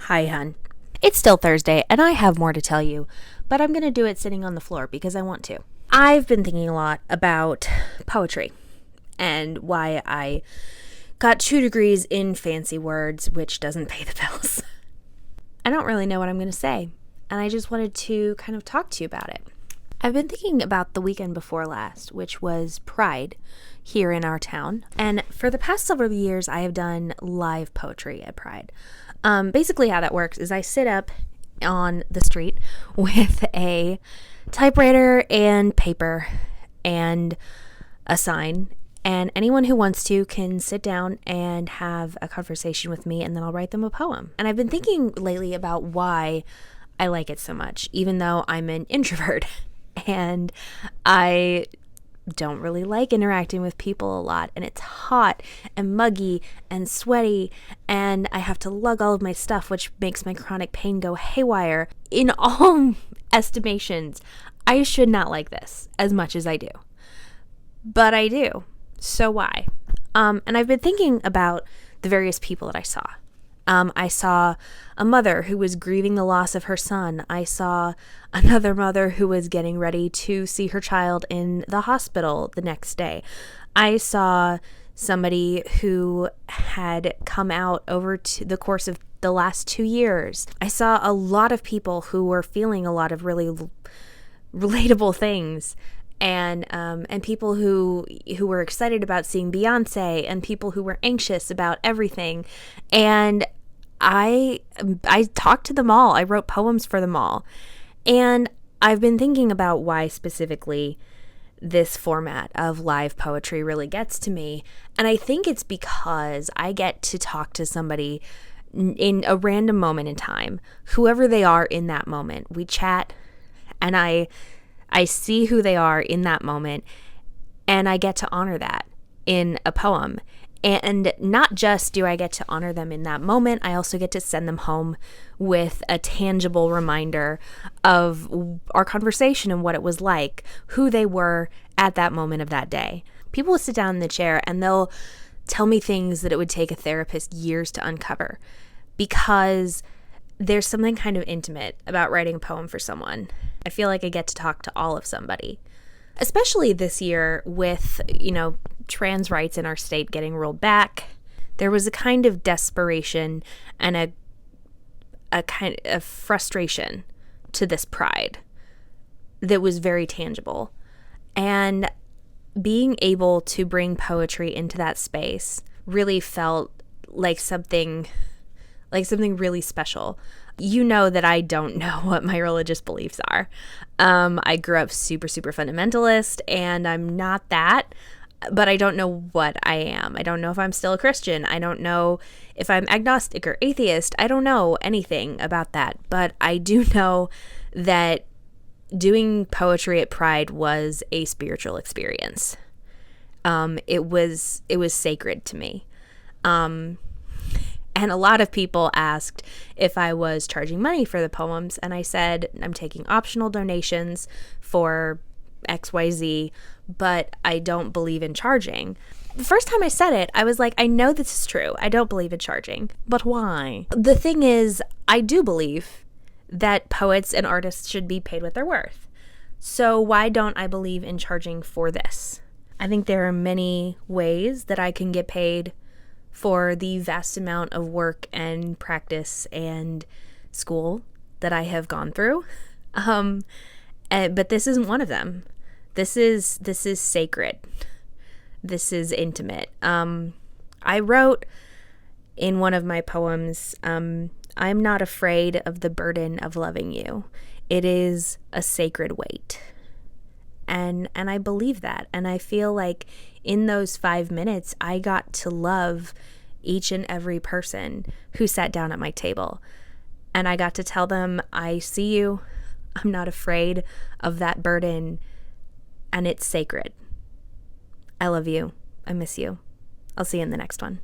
Hi, hun. It's still Thursday, and I have more to tell you, but I'm going to do it sitting on the floor because I want to. I've been thinking a lot about poetry and why I got 2 degrees in fancy words, which doesn't pay the bills. I don't really know what I'm going to say, and I just wanted to kind of talk to you about it. I've been thinking about the weekend before last, which was Pride here in our town. And for the past several years, I have done live poetry at Pride. Basically how that works is I sit up on the street with a typewriter and paper and a sign, and anyone who wants to can sit down and have a conversation with me, and then I'll write them a poem. And I've been thinking lately about why I like it so much, even though I'm an introvert and I don't really like interacting with people a lot, and it's hot and muggy and sweaty, and I have to lug all of my stuff, which makes my chronic pain go haywire. In all estimations, I should not like this as much as I do, but I do. So why? And I've been thinking about the various people that I saw. I saw a mother who was grieving the loss of her son. I saw another mother who was getting ready to see her child in the hospital the next day. I saw somebody who had come out over the course of the last 2 years. I saw a lot of people who were feeling a lot of really relatable things. And people who were excited about seeing Beyonce, and people who were anxious about everything. And I talked to them all. I wrote poems for them all. And I've been thinking about why specifically this format of live poetry really gets to me. And I think it's because I get to talk to somebody in a random moment in time, whoever they are in that moment. We chat, and I see who they are in that moment, and I get to honor that in a poem. And not just do I get to honor them in that moment, I also get to send them home with a tangible reminder of our conversation and what it was like, who they were at that moment of that day. People will sit down in the chair and they'll tell me things that it would take a therapist years to uncover, because there's something kind of intimate about writing a poem for someone. I feel like I get to talk to all of somebody, especially this year with, trans rights in our state getting rolled back. There was a kind of desperation and a kind of frustration to this pride that was very tangible. And being able to bring poetry into that space really felt like something really special. You know that I don't know what my religious beliefs are. I grew up super, super fundamentalist, and I'm not that, but I don't know what I am. I don't know if I'm still a Christian. I don't know if I'm agnostic or atheist. I don't know anything about that, but I do know that doing poetry at Pride was a spiritual experience. It was sacred to me. And a lot of people asked if I was charging money for the poems, and I said I'm taking optional donations for XYZ, but I don't believe in charging. The first time I said it, I was like, I know this is true. I don't believe in charging. But why? The thing is, I do believe that poets and artists should be paid what they're worth. So why don't I believe in charging for this? I think there are many ways that I can get paid for the vast amount of work and practice and school that I have gone through. But this isn't one of them. This is sacred. This is intimate. I wrote in one of my poems, I'm not afraid of the burden of loving you. It is a sacred weight. And I believe that. And I feel like in those 5 minutes, I got to love each and every person who sat down at my table. And I got to tell them, I see you. I'm not afraid of that burden. And it's sacred. I love you. I miss you. I'll see you in the next one.